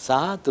7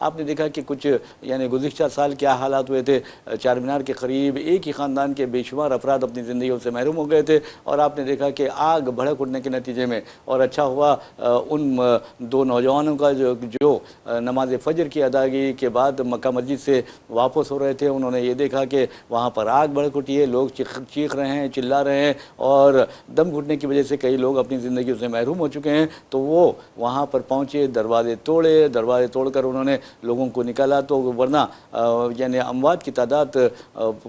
آپ نے دیکھا کہ کچھ یعنی گزشتہ سال کیا حالات ہوئے تھے، چار مینار کے قریب ایک ہی خاندان کے بے شمار افراد اپنی زندگیوں سے محروم ہو گئے تھے، اور آپ نے دیکھا کہ آگ بھڑک اٹھنے کے نتیجے میں، اور اچھا ہوا ان دو نوجوانوں کا جو نماز فجر کی ادائیگی کے بعد مکہ مسجد سے واپس ہو رہے تھے، انہوں نے یہ دیکھا کہ وہاں پر آگ بھڑک اٹھی ہے، لوگ چیخ رہے ہیں، چلا رہے ہیں، اور دم گھٹنے کی وجہ سے کئی لوگ اپنی زندگیوں سے محروم ہو چکے ہیں۔ تو وہ وہاں پر پہنچے، دروازے توڑ کر انہوں نے لوگوں کو نکالا، تو ورنہ یعنی اموات کی تعداد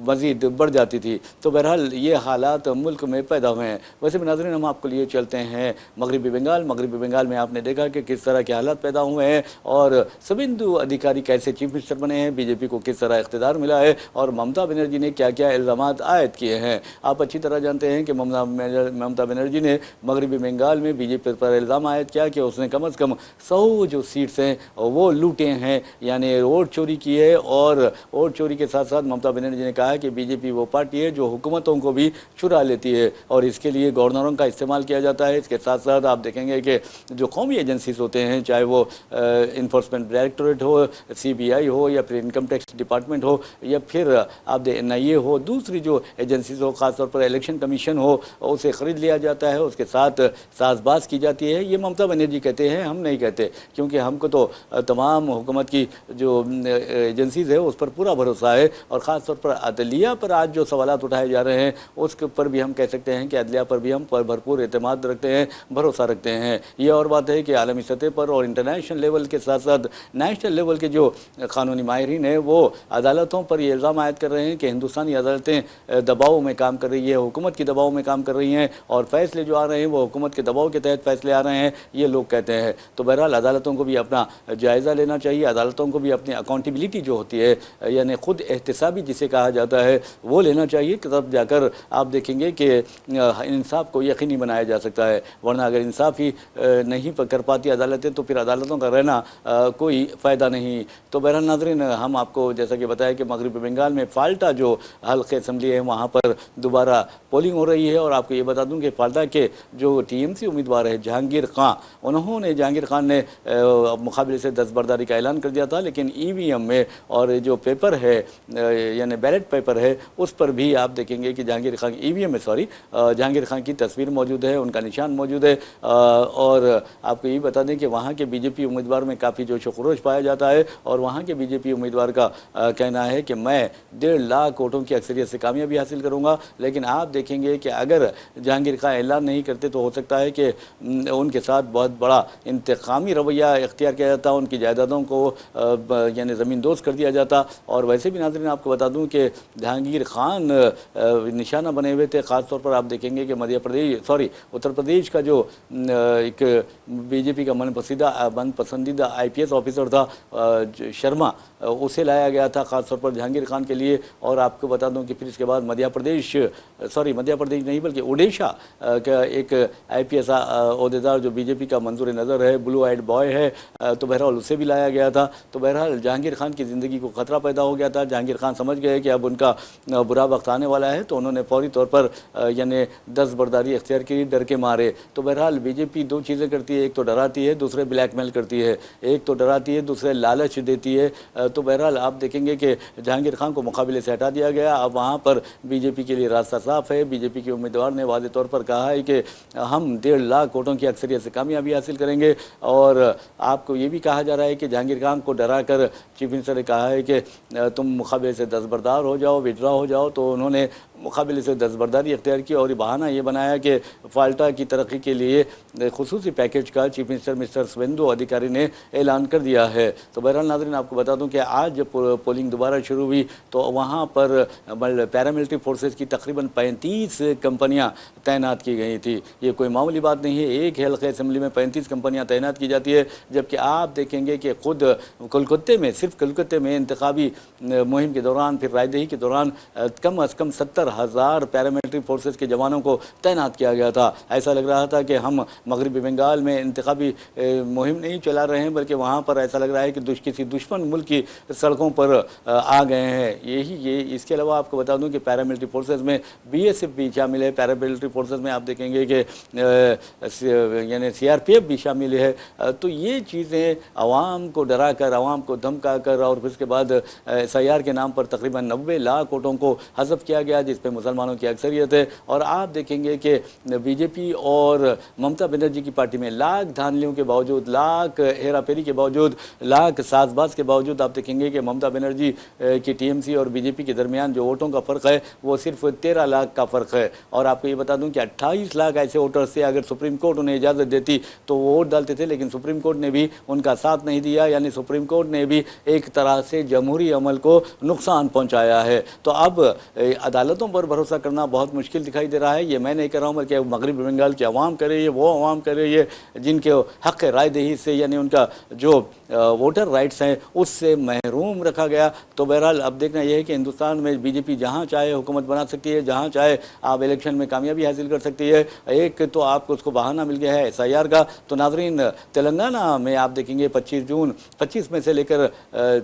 مزید بڑھ جاتی تھی۔ تو بہرحال یہ حالات ملک میں پیدا ہوئے ہیں۔ ویسے بھی ناظرین، ہم آپ کو لیے چلتے ہیں مغربی بنگال میں آپ نے دیکھا کہ کس طرح کے حالات پیدا ہوئے ہیں، اور سویندو ادھیکاری کیسے چیف منسٹر بنے ہیں، بی جے پی کو کس طرح اقتدار ملا ہے، اور ممتا بنرجی نے کیا کیا الزامات عائد کیے ہیں۔ آپ اچھی طرح جانتے ہیں کہ ممتا بنرجی نے مغربی بنگال میں بی جے پی پر الزام عائد کیا کہ اس نے کم از کم 100 جو سیٹس ہیں وہ لوٹے ہیں، یعنی ووٹ چوری کی ہے، اور ووٹ چوری کے ساتھ ساتھ ممتا بنرجی نے کہا کہ بی جے پی وہ پارٹی ہے جو حکومتوں کو بھی چرا لیتی ہے، اور اس کے لیے گورنروں کا استعمال کیا جاتا ہے۔ اس کے ساتھ ساتھ آپ دیکھیں گے کہ جو قومی ایجنسیز ہوتے ہیں، چاہے وہ انفورسمنٹ ڈائریکٹوریٹ ہو، سی بی آئی ہو، یا پھر انکم ٹیکس ڈپارٹمنٹ ہو، یا پھر آپ NIA ہو، دوسری جو ایجنسیز ہو، خاص طور پر الیکشن کمیشن ہو، اسے خرید لیا جاتا ہے، اس کے ساتھ ساز باز کی جاتی ہے۔ یہ ممتا بنرجی کہتے ہیں، ہم نہیں کہتے، کیونکہ ہم کو تو تمام حکومت کی جو ایجنسیز ہے اس پر پورا بھروسہ ہے، اور خاص طور پر عدلیہ پر آج جو سوالات اٹھائے جا رہے ہیں اس کے پر بھی ہم کہہ سکتے ہیں کہ عدلیہ پر بھی ہم پر بھرپور اعتماد رکھتے ہیں، بھروسہ رکھتے ہیں۔ یہ اور بات ہے کہ عالمی سطح پر اور انٹرنیشنل لیول کے ساتھ ساتھ نیشنل لیول کے جو قانونی ماہرین ہیں وہ عدالتوں پر یہ الزام عائد کر رہے ہیں کہ ہندوستانی عدالتیں دباؤ میں کام کر رہی ہے، حکومت کی دباؤ میں کام کر رہی ہیں، اور فیصلے جو آ رہے ہیں وہ حکومت کے دباؤ کے تحت فیصلے آ رہے ہیں، یہ لوگ کہتے ہیں۔ تو بہرحال عدالتوں کو بھی اپنا جائزہ لینا چاہیے، عدالتوں کو بھی اپنی اکاؤنٹیبلٹی جو ہوتی ہے، یعنی خود احتسابی جسے کہا جاتا ہے، وہ لینا چاہیے، تب جا کر آپ دیکھیں گے کہ انصاف کو یقینی بنایا جا سکتا ہے، ورنہ اگر انصاف ہی نہیں کر پاتی عدالتیں تو پھر عدالتوں کا رہنا کوئی فائدہ نہیں۔ تو بہرحال ناظرین، ہم آپ کو جیسا کہ بتایا کہ مغربی بنگال میں فالٹا جو حلقہ اسمبلی ہے وہاں پر دوبارہ پولنگ ہو رہی ہے، اور آپ کو یہ بتا دوں کہ فالٹا کے جو TMC امیدوار ہے جہانگیر خان، جہانگیر خان نے مقابلے سے دستبرداری کا اعلان کر دیا تھا، لیکن EVM میں اور جو پیپر ہے یعنی بیلٹ پیپر ہے اس پر بھی آپ دیکھیں گے کہ جہانگیر خان EVM میں جہانگیر خان کی تصویر موجود ہے، ان کا نشان موجود ہے، اور آپ کو یہ بتا دیں کہ وہاں کے بی جے پی امیدوار میں کافی جوش و خروش پایا جاتا ہے، اور وہاں کے بی جے پی امیدوار کا کہنا ہے کہ میں 1.5 لاکھ ووٹوں کی اکثریت سے کامیابی حاصل کروں گا۔ لیکن آپ دیکھیں گے کہ اگر جہانگیر خان اعلان نہیں کرتے تو ہو سکتا ہے کہ ان کے ساتھ بہت بڑا انتقامی رویہ اختیار کیا جاتا، ان کی جائیدادوں کو یعنی زمین دوز کر دیا جاتا۔ اور ویسے بھی ناظرین آپ کو بتا دوں کہ جہانگیر خان نشانہ بنے ہوئے تھے، خاص طور پر آپ دیکھیں گے کہ اتر پردیش کا جو ایک بی جے پی کا من پسندیدہ IPS آفیسر تھا شرما، اسے لایا گیا تھا خاص طور پر جہانگیر خان کے لیے۔ اور آپ کو بتا دوں کہ پھر اس کے بعد مدھیہ پردیش نہیں بلکہ اوڈیشہ کا ایک IPS عہدیدار جو بی جے پی کا منظور نظر ہے، بلو آئیڈ بوائے ہے، تو بہرحال اسے بھی لایا گیا تھا۔ تو بہرحال جہانگیر خان کی زندگی کو خطرہ پیدا ہو گیا تھا، جہانگیر خان سمجھ گئے کہ اب ان کا برا وقت آنے والا ہے، تو انہوں نے فوری طور پر یعنی دستبرداری اختیار کی، ڈر کے مارے۔ تو بہرحال بی جے پی دو چیزیں کرتی ہے، ایک تو ڈراتی ہے، دوسرے بلیک میل کرتی ہے، ایک تو ڈراتی ہے، دوسرے لالچ دیتی ہے۔ تو بہرحال آپ دیکھیں گے کہ جہانگیر خان کو مقابلے سے ہٹا دیا گیا، اب وہاں پر بی جے پی کے لیے راستہ صاف ہے۔ بی جے پی کے امیدوار نے واضح طور پر کہا ہے کہ ہم 1.5 لاکھ ووٹوں کی اکثریت سے کامیابی حاصل کریں گے، اور آپ کو یہ بھی کہا جا رہا ہے کہ جہانگیر خان کو ڈرا کر چیف منسٹر نے کہا ہے کہ تم مقابلے سے دستبردار ہو جاؤ، وڈرا ہو جاؤ، تو انہوں نے مقابلے سے دستبرداری اختیار کی، اور بہانہ یہ بنایا کہ فالٹا کی ترقی کے لیے خصوصی پیکیج کا چیف منسٹر مسٹر سویندو ادھیکاری نے اعلان کر دیا ہے۔ تو بہرحال ناظرین آپ کو بتا دوں کہ آج جب پولنگ دوبارہ شروع ہوئی تو وہاں پر پیراملٹری فورسز کی تقریباً 35 کمپنیاں تعینات کی گئی تھی۔ یہ کوئی معمولی بات نہیں ہے، ایک حلقہ اسمبلی میں 35 کمپنیاں تعینات کی جاتی ہے، جبکہ آپ دیکھیں گے کہ خود کولکتے میں صرف صرف کلکتے میں انتخابی مہم کے دوران پھر رائے دہی کے دوران کم از کم 70,000 پیراملٹری فورسز کے جوانوں کو تعینات کیا گیا تھا۔ ایسا لگ رہا تھا کہ ہم مغربی بنگال میں انتخابی مہم نہیں چلا رہے ہیں، بلکہ وہاں پر ایسا لگ رہا ہے کہ کسی دشمن ملک کی سڑکوں پر آ گئے ہیں۔ اس کے علاوہ آپ کو بتا دوں کہ پیراملٹری فورسز میں BSF بھی شامل ہے، پیراملٹری فورسز میں آپ دیکھیں گے کہ یعنی CRPF بھی شامل ہے۔ تو یہ چیزیں عوام کو ڈرا کر، عوام کو دھمکا کر، اور پھر اس کے بعد SIR کے نام پر تقریباً 90 لاکھ ووٹوں کو حذف کیا گیا، جس پہ مسلمانوں کی اکثریت ہے۔ اور آپ دیکھیں گے کہ BJP اور ممتا بنرجی کی پارٹی میں لاکھ دھاندلیوں کے باوجود، لاکھ ہیرا پھیری کے باوجود، لاکھ ساز باز کے باوجود آپ دیکھیں گے کہ ممتا بنرجی کی TMC اور BJP کے درمیان جو ووٹوں کا فرق ہے وہ صرف 13 لاکھ کا فرق ہے۔ اور آپ کو یہ بتا دوں کہ 28 لاکھ ایسے ووٹرز سے اگر سپریم کورٹ انہیں اجازت دیتی تو وہ ووٹ ڈالتے تھے، لیکن سپریم کورٹ نے بھی ان کا ساتھ نہیں دیا، یعنی سپریم کورٹ نے بھی ایک طرح سے جمہوری عمل کو نقصان پہنچایا ہے۔ تو اب عدالتوں پر بھروسہ کرنا بہت مشکل دکھائی دے رہا ہے۔ یہ میں نہیں کر رہا ہوں، بلکہ مغربی بنگال کے عوام کر رہی ہے، وہ عوام کر رہی ہے جن کے حق رائے دہی سے، یعنی ان کا جو ووٹر رائٹس ہیں اس سے محروم رکھا گیا۔ تو بہرحال اب دیکھنا یہ ہے کہ ہندوستان میں BJP جہاں چاہے حکومت بنا سکتی ہے، جہاں چاہے آپ الیکشن میں کامیابی حاصل کر سکتی ہے۔ ایک تو آپ کو اس کو بہانہ مل گیا ہے SIR کا۔ تو ناظرین، تلنگانہ میں آپ دیکھیں گے 25 میں سے لے کر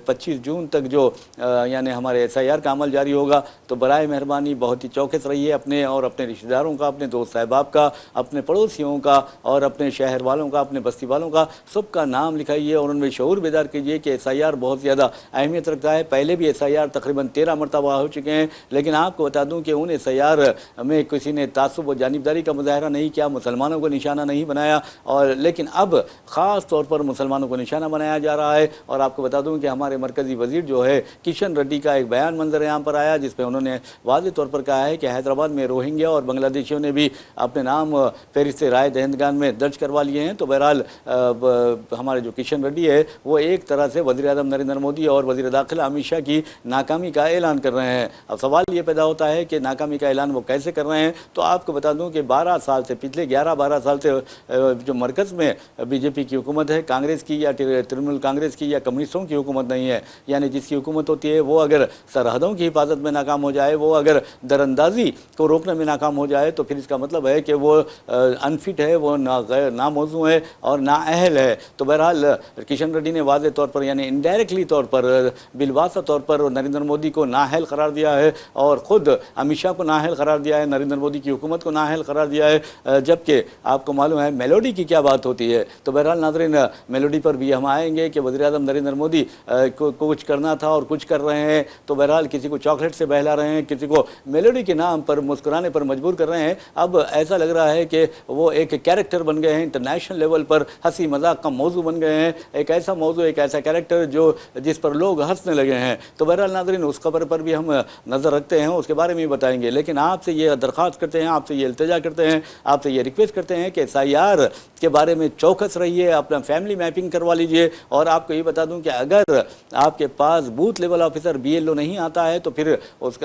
25 جون تک جو یعنی ہمارے SIR کا عمل جاری ہوگا۔ تو برائے مہربانی بہت ہی چوکس رہیے، اپنے اور اپنے رشتہ داروں کا، اپنے دوست احباب کا، اپنے پڑوسیوں کا، اور اپنے شہر والوں کا، اپنے بستی والوں کا، سب کا نام لکھائیے اور ان میں شعور بیدار کیجیے کہ SIR بہت زیادہ اہمیت رکھتا ہے۔ پہلے بھی SIR تقریباً 13 مرتبہ ہو چکے ہیں، لیکن آپ کو بتا دوں کہ ان SIR میں کسی نے تعصب و جانبداری کا مظاہرہ نہیں کیا، مسلمانوں کو نشانہ نہیں بنایا، لیکن اب خاص طور پر مسلمانوں کو نشانہ بنایا جا رہا ہے۔ اور آپ کو بتا دوں کہ ہمارے مرکزی وزیر جو ہے کشن ریڈی کا ایک بیان منظر عام پر آیا، جس پہ انہوں نے واضح طور پر کہا ہے کہ حیدرآباد میں روہنگیا اور بنگلہ دیشیوں نے بھی اپنے نام فہرست رائے دہندگان میں درج کروا لیے ہیں۔ تو بہرحال ہمارے جو کشن ریڈی ہے وہ ایک طرح سے وزیر اعظم نریندر مودی اور وزیر داخلہ امت شاہ کی ناکامی کا اعلان کر رہے ہیں۔ اب سوال یہ پیدا ہوتا ہے کہ ناکامی کا اعلان وہ کیسے کر رہے ہیں؟ تو آپ کو بتا دوں کہ 12 سال سے، پچھلے 11-12 سال سے جو مرکز میں BJP کی حکومت ہے، کانگریس کی یا ترنمول کانگریس کی یا کمیونسٹوں کی حکومت نہیں ہے، یعنی جس کی حکومت ہوتی ہے وہ اگر سرحدوں کی حفاظت میں ناکام ہو جائے، وہ اگر دراندازی کو روکنے میں ناکام ہو جائے، تو پھر اس کا مطلب ہے کہ وہ انفٹ ہے، وہ ناموزوں ہے اور نااہل ہے۔ تو بہرحال کشن ریڈی نے واضح طور پر، یعنی انڈائریکٹلی طور پر، بالواسطہ طور پر نریندر مودی کو نااہل قرار دیا ہے، اور خود امت شاہ کو نااہل قرار دیا ہے، نریندر مودی کی حکومت کو نااہل قرار دیا ہے، جبکہ آپ کو معلوم ہے میلوڈی کی کیا بات ہوتی ہے۔ تو بہرحال ناظرین، میلوڈی پر بھی ہم آئیں گے کہ وزیر اعظم نریندر مودی کو کچھ کرنا تھا اور کچھ کر رہے ہیں۔ تو بہرحال کسی کو چاکلیٹ سے بہلا رہے ہیں، کسی کو میلوڈی کے نام پر مسکرانے پر مجبور کر رہے ہیں۔ اب ایسا لگ رہا ہے کہ وہ ایک کیریکٹر بن گئے ہیں، انٹرنیشنل لیول پر ہنسی مذاق کا موضوع بن گئے ہیں، ایک ایسا موضوع، ایک ایسا کیریکٹر جس پر لوگ ہنسنے لگے ہیں۔ تو بہرحال ناظرین، اس خبر پر بھی ہم نظر رکھتے ہیں، اس کے بارے میں بتائیں گے، لیکن آپ سے یہ درخواست کرتے ہیں، آپ سے یہ التجا کرتے ہیں، آپ سے یہ ریکویسٹ کرتے ہیں کہ SIR کے بارے میں چوکس رہیے، اپنا فیملی میپنگ کروا لیجئے۔ اور آپ کو یہ بتا دوں کہ اگر آپ کے پاس بوتھ لیول آفیسر BLO نہیں آتا ہے تو پھر اس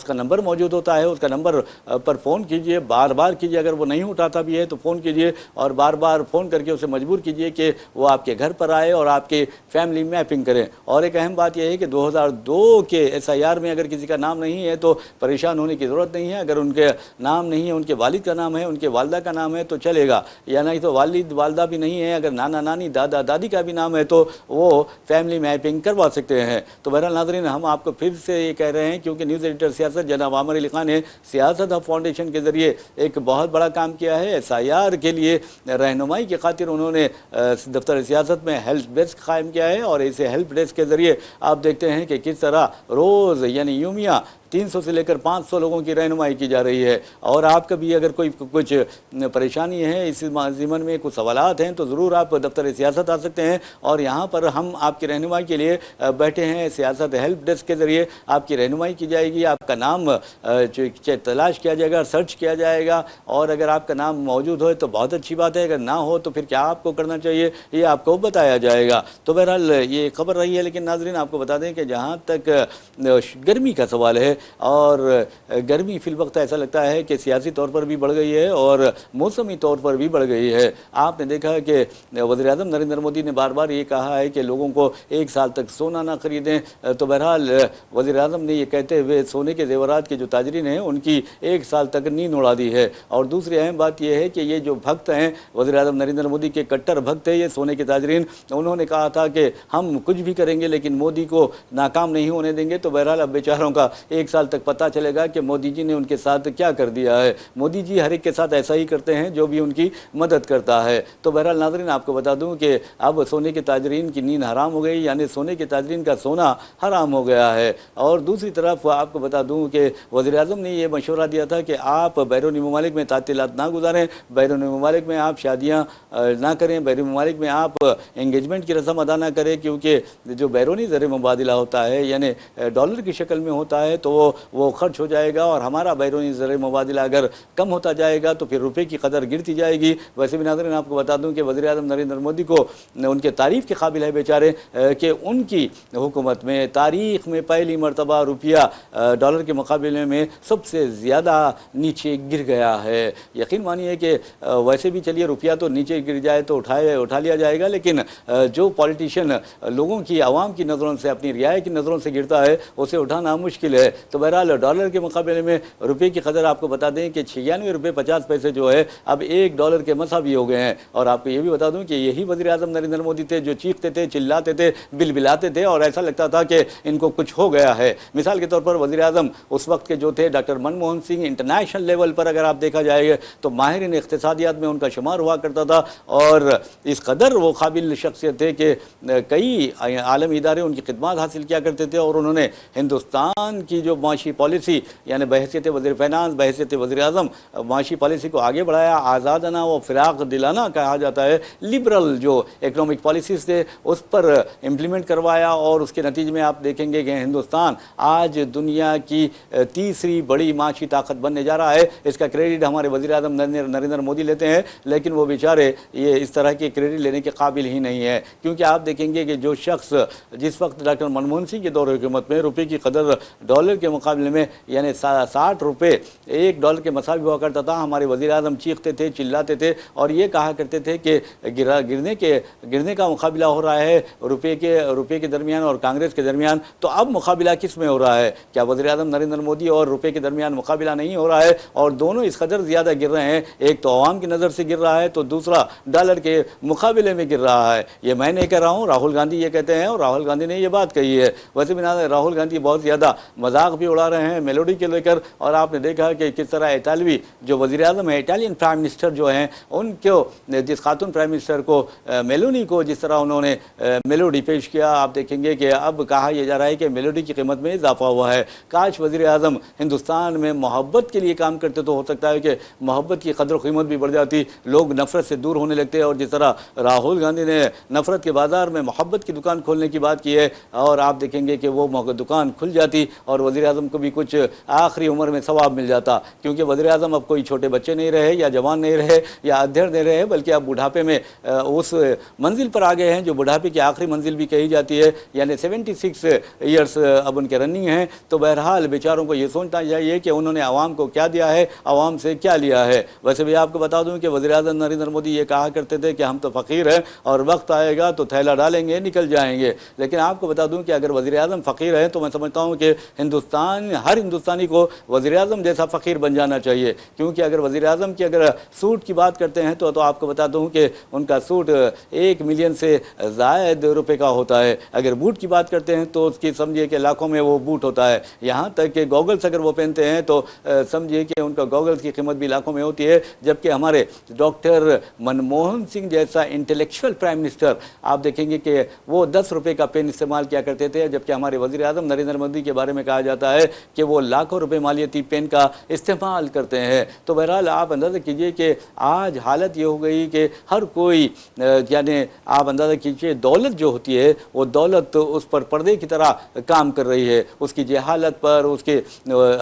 کا نمبر موجود ہوتا ہے، اس کا نمبر پر فون کیجئے، بار بار کیجئے، اگر وہ نہیں اٹھاتا بھی ہے تو فون کیجئے، اور بار بار فون کر کے اسے مجبور کیجئے کہ وہ آپ کے گھر پر آئے اور آپ کے فیملی میپنگ کریں۔ اور ایک اہم بات یہ ہے کہ 2002 کے SIR میں اگر کسی کا نام نہیں ہے تو پریشان ہونے کی ضرورت نہیں ہے، اگر ان کے نام نہیں ہے، ان کے والد کا نام ہے، ان کے والدہ کا نام ہے تو چلے گا، یا نہیں تو والد والدہ بھی نہیں ہے، اگر نانا نانی دادا دادی کا بھی نام ہے تو وہ فیملی میپنگ کروا سکتے ہیں۔ تو بہرحال ناظرین، ہم آپ کو پھر سے یہ کہہ رہے ہیں، کیونکہ نیوز ایڈیٹر سیاست جناب عامر علی خان نے سیاست ہب فاؤنڈیشن کے ذریعے ایک بہت بڑا کام کیا ہے۔ SIR کے لیے رہنمائی کی خاطر انہوں نے دفتر سیاست میں ہیلپ ڈیسک قائم کیا ہے، اور اسے ہیلپ ڈیسک کے ذریعے آپ دیکھتے ہیں کہ کس طرح روز یعنی یومیہ 300 سے لے کر 500 لوگوں کی رہنمائی کی جا رہی ہے۔ اور آپ کا بھی اگر کوئی کچھ پریشانی ہے، اس ضمن میں کچھ سوالات ہیں، تو ضرور آپ دفتر سیاست آ سکتے ہیں، اور یہاں پر ہم آپ کی رہنمائی کے لیے بیٹھے ہیں۔ سیاست ہیلپ ڈیسک کے ذریعے آپ کی رہنمائی کی جائے گی، آپ کا نام تلاش کیا جائے گا، سرچ کیا جائے گا، اور اگر آپ کا نام موجود ہو تو بہت اچھی بات ہے، اگر نہ ہو تو پھر کیا آپ کو کرنا چاہیے یہ آپ کو بتایا جائے گا۔ تو بہرحال یہ خبر رہی ہے، لیکن ناظرین آپ کو بتا دیں کہ جہاں تک گرمی کا سوال ہے اور گرمی فی الوقت ایسا لگتا ہے کہ سیاسی طور پر بھی بڑھ گئی ہے اور موسمی طور پر بھی بڑھ گئی ہے۔ آپ نے دیکھا کہ وزیر اعظم نریندر مودی نے بار بار یہ کہا ہے کہ لوگوں کو 1 سال تک سونا نہ خریدیں، تو بہرحال وزیر اعظم نے یہ کہتے ہوئے سونے کے زیورات کے جو تاجرین ہیں ان کی 1 سال تک نیند اڑا دی ہے۔ اور دوسری اہم بات یہ ہے کہ یہ جو بھکت ہیں وزیر اعظم نریندر مودی کے کٹر بھکت ہیں یہ سونے کے تاجرین، انہوں نے کہا تھا کہ ہم کچھ بھی کریں گے لیکن مودی کو ناکام نہیں ہونے دیں گے۔ تو بہرحال اب بیچاروں کا 1 سال تک پتہ چلے گا کہ مودی جی نے ان کے ساتھ کیا کر دیا ہے۔ مودی جی ہر ایک کے ساتھ ایسا ہی کرتے ہیں جو بھی ان کی مدد کرتا ہے۔ تو بہرحال ناظرین آپ کو بتا دوں کہ اب سونے کے تاجرین کی نیند حرام ہو گئی، یعنی سونے کے تاجرین کا سونا حرام ہو گیا ہے۔ اور دوسری طرف آپ کو بتا دوں کہ وزیر اعظم نے یہ مشورہ دیا تھا کہ آپ بیرونی ممالک میں تعطیلات نہ گزاریں، بیرونی ممالک میں آپ شادیاں نہ کریں، بیرونی ممالک میں آپ انگیجمنٹ کی رسم ادا نہ کریں، کیونکہ جو بیرونی زر مبادلہ ہوتا ہے یعنی ڈالر کی شکل میں ہوتا ہے تو وہ خرچ ہو جائے گا، اور ہمارا بیرونی زر مبادلہ اگر کم ہوتا جائے گا تو پھر روپے کی قدر گرتی جائے گی۔ ویسے بھی ناظرین آپ کو بتا دوں کہ وزیر اعظم نریندر مودی کو ان کے تعریف کے قابل ہے بیچارے کہ ان کی حکومت میں تاریخ میں پہلی مرتبہ روپیہ ڈالر کے مقابلے میں سب سے زیادہ نیچے گر گیا ہے۔ یقین مانیے کہ ویسے بھی چلیے روپیہ تو نیچے گر جائے تو اٹھا لیا جائے گا، لیکن جو پولیٹیشین لوگوں کی عوام کی نظروں سے اپنی رعایا کی نظروں سے گرتا ہے اسے اٹھانا مشکل ہے۔ تو بہرحال ڈالر کے مقابلے میں روپے کی قدر آپ کو بتا دیں کہ 96 روپے 50 پیسے جو ہے اب 1 ڈالر کے مساوی ہو گئے ہیں۔ اور آپ کو یہ بھی بتا دوں کہ یہی وزیر اعظم نریندر مودی تھے جو چیختے تھے، چلاتے تھے، بلبلاتے تھے اور ایسا لگتا تھا کہ ان کو کچھ ہو گیا ہے۔ مثال کے طور پر وزیر اعظم اس وقت کے جو تھے doctor Manmohan Singh, international level پر اگر آپ دیکھا جائے تو ماہرین اقتصادیات میں ان کا شمار ہوا کرتا تھا، اور اس قدر وہ قابل شخصیت تھے کہ کئی عالمی ادارے ان کی خدمات حاصل کیا کرتے تھے، اور انہوں نے ہندوستان کی جو معاشی پالیسی یعنی بحیثیت وزیر فائنانس، بحیثیت وزیر اعظم معاشی پالیسی کو آگے بڑھایا۔ آزادانہ و فراغ دلانہ کہا جاتا ہے، لبرل جو اکنامک پالیسیز تھے اس پر امپلیمنٹ کروایا، اور اس کے نتیجے میں آپ دیکھیں گے کہ ہندوستان آج دنیا کی تیسری بڑی معاشی طاقت بننے جا رہا ہے۔ اس کا کریڈٹ ہمارے وزیر اعظم نریندر مودی لیتے ہیں، لیکن وہ بیچارے یہ اس طرح کے کریڈٹ لینے کے قابل ہی نہیں ہے، کیونکہ آپ دیکھیں گے کہ جو شخص جس وقت ڈاکٹر منموہن سنگھ کے دور حکومت میں روپے کی قدر ڈالر کے مقابلے میں یعنی 60 روپے 1 ڈالر کے مساوی ہوا کرتا تھا، ہمارے وزیر اعظم چیختے تھے، چلاتے تھے اور یہ کہا کرتے تھے کہ گرنے کا مقابلہ ہو رہا ہے روپے کے درمیان اور کانگریس کے درمیان۔ تو اب مقابلہ کس میں ہو رہا ہے؟ کیا وزیر اعظم نریندر مودی اور روپے کے درمیان مقابلہ نہیں ہو رہا ہے؟ اور دونوں اس قدر زیادہ گر رہے ہیں، ایک تو عوام کی نظر سے گر رہا ہے تو دوسرا ڈالر کے مقابلے میں گر رہا ہے۔ یہ میں نہیں کہہ رہا ہوں، راہل گاندھی یہ کہتے ہیں، اور راہل گاندھی نے یہ بات کہی ہے۔ ویسے بھی راہل گاندھی بہت زیادہ مذاق بھی اڑا رہے ہیں میلوڈی کے لے کر، اور آپ نے دیکھا کہ کس طرح اطالوی جو وزیر اعظم ہے، اٹالین پرائم منسٹر جو ہیں، ان کو جس خاتون پرائم منسٹر کو میلونی کو جس طرح انہوں نے میلوڈی پیش کیا، آپ دیکھیں گے کہ اب کہا یہ جا رہا ہے کہ میلوڈی کی قیمت میں اضافہ ہوا ہے۔ کاش وزیر اعظم ہندوستان میں محبت کے لیے کام کرتے تو ہو سکتا ہے کہ محبت کی قدر و قیمت بھی بڑھ جاتی، لوگ نفرت سے دور ہونے لگتے، اور جس طرح راہل گاندھی نے نفرت کے بازار میں محبت کی دکان کھولنے کی بات کی ہے، اور آپ دیکھیں گے کہ وہ دکان کھل جاتی اور وزیر اعظم کو بھی کچھ آخری عمر میں ثواب مل جاتا، کیونکہ وزیر اعظم اب کوئی چھوٹے بچے نہیں رہے یا جوان نہیں رہے یا ادھر نہیں رہے، بلکہ اب بڑھاپے میں اس منزل پر آ گئے ہیں جو بڑھاپے کی آخری منزل بھی کہی جاتی ہے، یعنی 76 ایئرس اب ان کے رننگ ہیں۔ تو بہرحال بیچاروں کو یہ سوچنا چاہیے کہ انہوں نے عوام کو کیا دیا ہے، عوام سے کیا لیا ہے۔ ویسے بھی آپ کو بتا دوں کہ وزیر اعظم نریندر مودی یہ کہا کرتے تھے کہ ہم تو فقیر ہیں اور وقت آئے گا تو تھیلا ڈالیں گے نکل جائیں گے، لیکن آپ کو بتا دوں کہ اگر وزیر اعظم فقیر ہے تو میں سمجھتا ہوں کہ ہر ہندوستانی کو وزیر اعظم جیسا فقیر بن جانا چاہیے، کیونکہ اگر وزیر اعظم کی اگر سوٹ کی بات کرتے ہیں تو آپ کو بتا دوں کہ ان کا سوٹ 1 ملین سے زائد روپے کا ہوتا ہے، اگر بوٹ کی بات کرتے ہیں تو اس کی سمجھیے کہ لاکھوں میں وہ بوٹ ہوتا ہے، یہاں تک کہ گوگلز اگر وہ پہنتے ہیں تو سمجھیے کہ ان کا گوگلز کی قیمت بھی لاکھوں میں ہوتی ہے، جبکہ ہمارے ڈاکٹر منموہن سنگھ جیسا انٹلیکچوئل پرائم منسٹر آپ دیکھیں گے کہ وہ 10 روپے کا پین استعمال کیا کرتے تھے، جبکہ ہمارے وزیر اعظم نریندر مودی کے بارے میں کہا جاتا ہے کہ وہ لاکھوں روپے مالیتی پین کا استعمال کرتے ہیں۔ تو بہرحال آپ اندازہ کیجئے کہ آج حالت یہ ہو گئی کہ ہر کوئی یعنی آپ اندازہ کیجئے دولت جو ہوتی ہے وہ دولت اس پر پردے کی طرح کام کر رہی ہے، اس کی جہالت پر، اس کے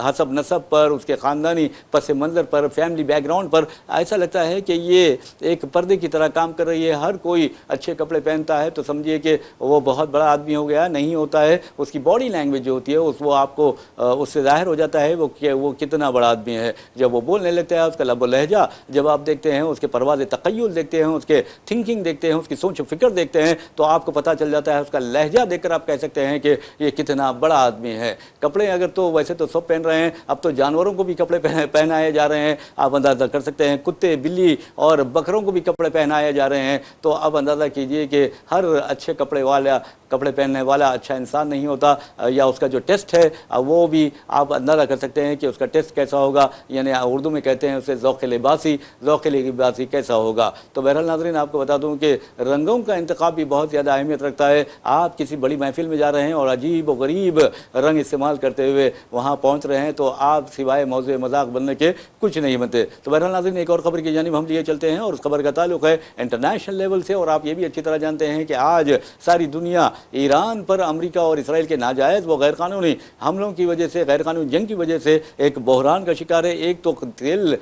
حسب نسب پر، اس کے خاندانی پس منظر پر، فیملی بیک گراؤنڈ پر ایسا لگتا ہے کہ یہ ایک پردے کی طرح کام کر رہی ہے۔ ہر کوئی اچھے کپڑے پہنتا ہے تو سمجھیے کہ وہ بہت بڑا آدمی ہو گیا، نہیں ہوتا ہے۔ اس کی باڈی لینگویج جو ہوتی ہے وہ آپ کو وہ اس سے ظاہر ہو جاتا ہے وہ کتنا بڑا آدمی ہے. جب وہ بولنے لگتا ہے اس کا لب و لہجہ جب آپ دیکھتے ہیں, اس کے پرواز تخیل دیکھتے ہیں, اس کے تھنکنگ دیکھتے ہیں, اس کی سوچ و فکر دیکھتے ہیں, تو آپ کو پتہ چل جاتا ہے, اس کا لہجہ دیکھ کر آپ کہہ سکتے ہیں کہ یہ کتنا بڑا آدمی ہے. کپڑے اگر تو ویسے تو سب پہن رہے ہیں, اب تو جانوروں کو بھی کپڑے پہنائے جا رہے ہیں. آپ اندازہ کر سکتے ہیں کتے, بلی اور بکروں کو بھی کپڑے پہنائے جا رہے ہیں. تو اب اندازہ کیجئے کہ ہر اچھے کپڑے پہننے والا اچھا انسان نہیں ہوتا, یا اس کا جو ٹیسٹ ہے وہ بھی آپ اندازہ کر سکتے ہیں کہ اس کا ٹیسٹ کیسا ہوگا. یعنی اردو میں کہتے ہیں اسے ذوق لباسی کیسا ہوگا. تو بہرحال ناظرین, آپ کو بتا دوں کہ رنگوں کا انتخاب بھی بہت زیادہ اہمیت رکھتا ہے. آپ کسی بڑی محفل میں جا رہے ہیں اور عجیب و غریب رنگ استعمال کرتے ہوئے وہاں پہنچ رہے ہیں, تو آپ سوائے موضوع مذاق بننے کے کچھ نہیں بنتے. تو بہرحال ناظرین, ایک اور خبر کی جانب ہم لیے چلتے ہیں, اور اس خبر کا تعلق ہے انٹرنیشنل لیول سے. اور آپ یہ بھی اچھی طرح جانتے ہیں کہ آج ساری دنیا ایران پر امریکہ اور اسرائیل کے ناجائز و غیر قانونی حملوں کی وجہ سے, غیر قانونی جنگ کی وجہ سے ایک بحران کا شکار ہے. ایک تو تیل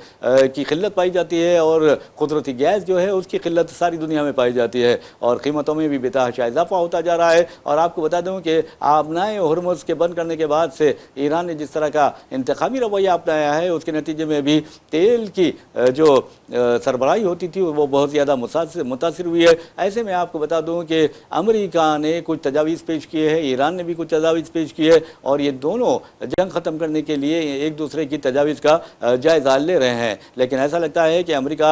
کی قلت پائی جاتی ہے, اور قدرتی گیس جو ہے اس کی قلت ساری دنیا میں پائی جاتی ہے, اور قیمتوں میں بھی بے تحاشا اضافہ ہوتا جا رہا ہے. اور آپ کو بتا دوں کہ آبنائے ہرمز کے بند کرنے کے بعد سے ایران نے جس طرح کا انتخابی رویہ اپنایا ہے, اس کے نتیجے میں بھی تیل کی جو سربراہی ہوتی تھی وہ بہت زیادہ متاثر ہوئی ہے. ایسے میں آپ کو بتا دوں کہ امریکہ نے کچھ تجاویز پیش کیے ہیں, ایران نے بھی کچھ تجاویز پیش کی ہے, اور یہ دونوں جنگ ختم کرنے کے لیے ایک دوسرے کی تجاویز کا جائزہ لے رہے ہیں. لیکن ایسا لگتا ہے کہ امریکہ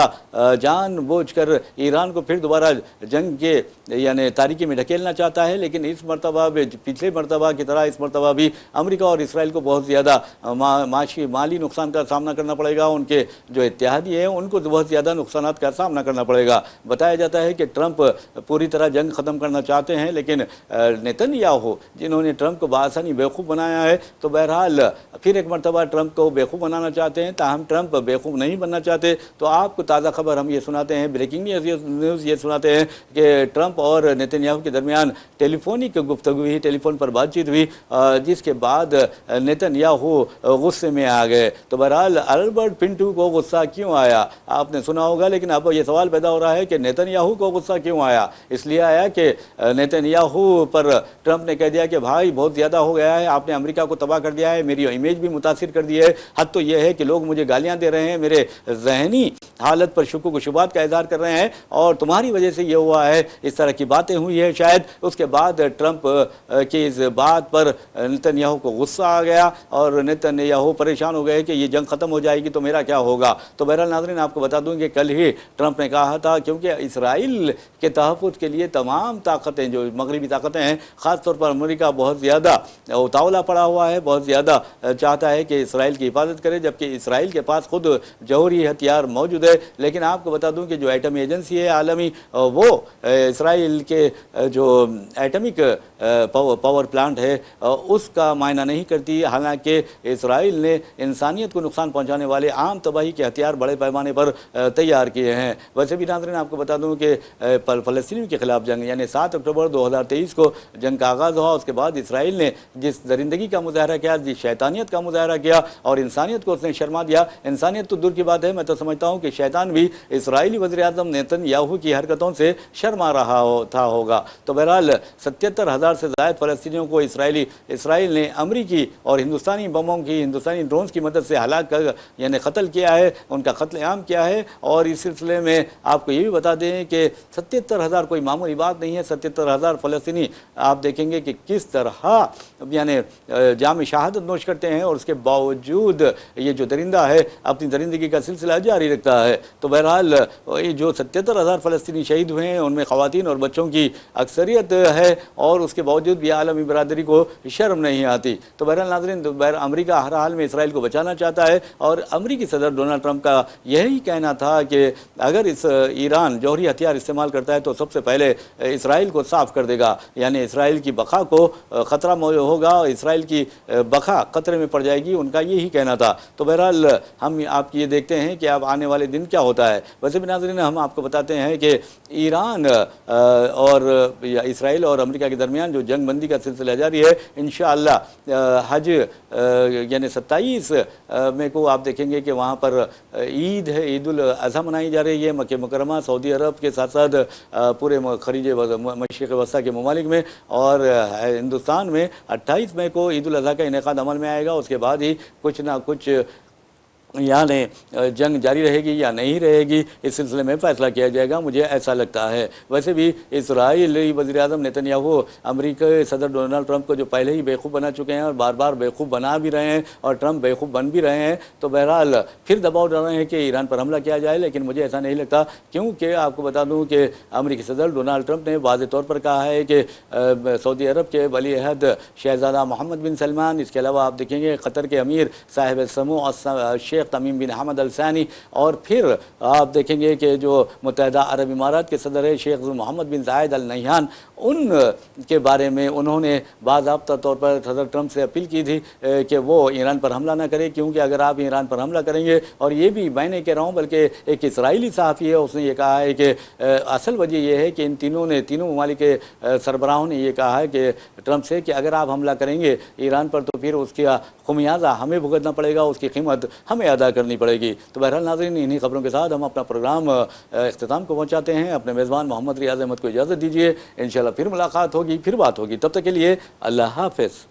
جان بوجھ کر ایران کو پھر دوبارہ جنگ کے یعنی تاریکی میں ڈھکیلنا چاہتا ہے. لیکن اس مرتبہ پچھلے مرتبہ کی طرح اس مرتبہ بھی امریکہ اور اسرائیل کو بہت زیادہ مالی نقصان کا سامنا کرنا پڑے گا. ان کے جو اتحادی ہیں ان کو بہت زیادہ نقصانات کا سامنا کرنا پڑے گا. بتایا جاتا ہے کہ ٹرمپ پوری طرح جنگ ختم کرنا چاہتے ہیں, لیکن نیتن یاہو جنہوں نے ٹرمپ کو بآسانی بیوقوف بنایا ہے, تو بہرحال پھر ایک مرتبہ ٹرمپ کو بیوقوف بنانا چاہتے ہیں. تاہم ٹرمپ بیوقوف نہیں بننا چاہتے. تو آپ کو تازہ خبر ہم یہ سناتے ہیں, بریکنگ نیوز یہ سناتے ہیں کہ ٹرمپ اور نیتن یاہو کے درمیان ٹیلی فونک گفتگو ہوئی, ٹیلی فون پر بات چیت ہوئی, جس کے بعد نیتن یاہو غصے میں آ گئے. تو بہرحال البرٹ پنٹو کو غصہ کیوں آیا آپ نے سنا ہوگا, لیکن اب یہ سوال پیدا ہو رہا ہے کہ نیتن یاہو کو غصہ کیوں آیا. اس لیے آیا کہ نیتن یاہو پر ٹرمپ نے کہہ دیا کہ بھائی بہت زیادہ ہو گیا ہے, آپ نے امریکہ کو تباہ کر دیا ہے, میری امیج بھی متاثر کر دی ہے. حد تو یہ ہے کہ لوگ مجھے گالیاں دے رہے ہیں, میرے ذہنی حالت پر شکوک و شبہات کا اظہار کر رہے ہیں, اور تمہاری وجہ سے یہ ہوا ہے, اس طرح کی باتیں ہوئی ہے شاید. اس کے بعد ٹرمپ کی اس بات پر نیتن یاہو کو غصہ آ گیا, اور نیتن یاہو پریشان ہو گئے کہ یہ جنگ ختم ہو جائے گی تو میرا کیا ہوگا. تو بہرحال ناظرین, آپ کو بتا دوں کہ کل ہی ٹرمپ نے کہا تھا, کیونکہ اسرائیل کے تحفظ کے لیے تمام طاقتیں جو مغربی طاقتیں ہیں, خاص طور پر امریکہ بہت زیادہ اتاولا پڑا ہوا ہے, بہت زیادہ چاہتا ہے کہ اسرائیل کی حفاظت کرے, جبکہ اسرائیل کے پاس خود جوہری ہتھیار موجود ہے. لیکن آپ کو بتا دوں کہ جو ایٹمی ایجنسی ہے عالمی, وہ اسرائیل کے جو ایٹمک پاور پلانٹ ہے اس کا معائنہ نہیں کرتی. حالانکہ اسرائیل نے انسانیت کو نقصان پہنچانے والے عام تباہی کے ہتھیار بڑے پیمانے پر تیار کیے ہیں. ویسے بھی ناظرین, آپ کو بتا دوں کہ فلسطینیوں کے خلاف جنگ یعنی 7 اکتوبر 2023 کو جنگ کا آغاز ہوا. اس کے بعد اسرائیل نے جس درندگی کا مظاہرہ کیا, جس شیطانیت کا مظاہرہ کیا, اور انسانیت کو اس نے شرما دیا. انسانیت تو دور کی بات ہے, میں تو سمجھتا ہوں کہ شیطان بھی اسرائیلی وزیر اعظم نیتن یاہو کی حرکتوں سے شرما رہا ہوگا. تو بہرحال 77,000 سے زائد فلسطینیوں کو اسرائیل نے امریکی اور ہندوستانی بموں کی, ہندوستانی ڈرونز کی مدد سے ہلاک کر یعنی قتل کیا ہے, ان کا قتل عام کیا ہے. اور اس سلسلے میں آپ کو یہ بھی بتا دیں کہ 77,000 کوئی معمولی بات نہیں ہے. 77,000 فلسطینی آپ دیکھیں گے کہ کس طرح یعنی جام شہادت نوش کرتے ہیں, اور اس کے باوجود یہ جو درندہ ہے اپنی درندگی کا سلسلہ جاری رکھتا ہے. تو بہرحال جو 77,000 فلسطینی شہید ہوئے ہیں, ان میں خواتین اور بچوں کی اکثریت ہے, اور اس کے باوجود بھی عالمی برادری کو شرم نہیں آتی. تو بہرحال ناظرین, امریکہ ہر حال میں اسرائیل کو بچانا چاہتا ہے, اور امریکی صدر ڈونلڈ ٹرمپ کا یہی کہنا تھا کہ اگر ایران جوہری ہتھیار استعمال کرتا ہے تو سب سے پہلے اسرائیل کو صاف کر دے گا, یعنی اسرائیل کی بقا کو خطرہ ہوگا, اسرائیل کی بقا خطرے میں پڑ جائے گی, ان کا یہی کہنا تھا. تو بہرحال ہم آپ کی یہ دیکھتے ہیں کہ اب آنے والے دن کیا ہوتا ہے. ویسے بھی ناظرین, ہم آپ کو بتاتے ہیں کہ ایران اور اسرائیل اور امریکہ کے درمیان جو جنگ بندی کا سلسلہ جاری ہے, انشاءاللہ حج یعنی 27 میں کو آپ دیکھیں گے کہ وہاں پر عید ہے, عید الاضحیٰ منائی جا رہی ہے. مکہ مکرمہ سعودی عرب کے ساتھ ساتھ پورے خلیج مشرق وسطیٰ کے ممالک میں، اور ہندوستان میں 28 مئی کو عید الاضحیٰ کا انعقاد عمل میں آئے گا، اس کے بعد ہی کچھ نہ کچھ یہاں جنگ جاری رہے گی یا نہیں رہے گی، اس سلسلے میں فیصلہ کیا جائے گا، مجھے ایسا لگتا ہے۔ ویسے بھی اسرائیلی وزیر اعظم نیتن یاہو امریکہ صدر ڈونلڈ ٹرمپ کو جو پہلے ہی بیوقوف بنا چکے ہیں اور بار بار بیوقوف بنا بھی رہے ہیں اور ٹرمپ بیوقوف بن بھی رہے ہیں، تو بہرحال پھر دباؤ ڈال رہے ہیں کہ ایران پر حملہ کیا جائے، لیکن مجھے ایسا نہیں لگتا، کیونکہ آپ کو بتا دوں کہ امریکی صدر ڈونلڈ ٹرمپ نے واضح طور پر کہا ہے کہ سعودی عرب کے ولی عہد شہزادہ محمد بن سلمان، اس کے علاوہ آپ دیکھیں گے قطر کے امیر صاحب سمو شیخ تمیم بن حمد الثانی، اور پھر آپ دیکھیں گے کہ جو متحدہ عرب امارات کے صدر ہے شیخ محمد بن زاید ال نہیان، ان کے بارے میں انہوں نے باضابطہ طور پر صدر ٹرمپ سے اپیل کی تھی کہ وہ ایران پر حملہ نہ کرے، کیونکہ اگر آپ ایران پر حملہ کریں گے، اور یہ بھی میں نہیں کہہ رہا ہوں بلکہ ایک اسرائیلی صحافی ہے، اس نے یہ کہا ہے کہ اصل وجہ یہ ہے کہ ان تینوں ممالک کے سربراہوں نے یہ کہا ہے کہ ٹرمپ سے کہ اگر آپ حملہ کریں گے ایران پر تو پھر اس کا خمیازہ ہمیں بھگتنا پڑے گا، اس کی قیمت ہمیں ادا کرنی پڑے گی۔ تو بہرحال ناظرین، انہی خبروں کے ساتھ ہم اپنا پروگرام اختتام کو پہنچاتے ہیں۔ اپنے میزبان محمد ریاض احمد کو اجازت دیجیے، انشاءاللہ پھر ملاقات ہوگی، پھر بات ہوگی، تب تک کے لیے اللہ حافظ۔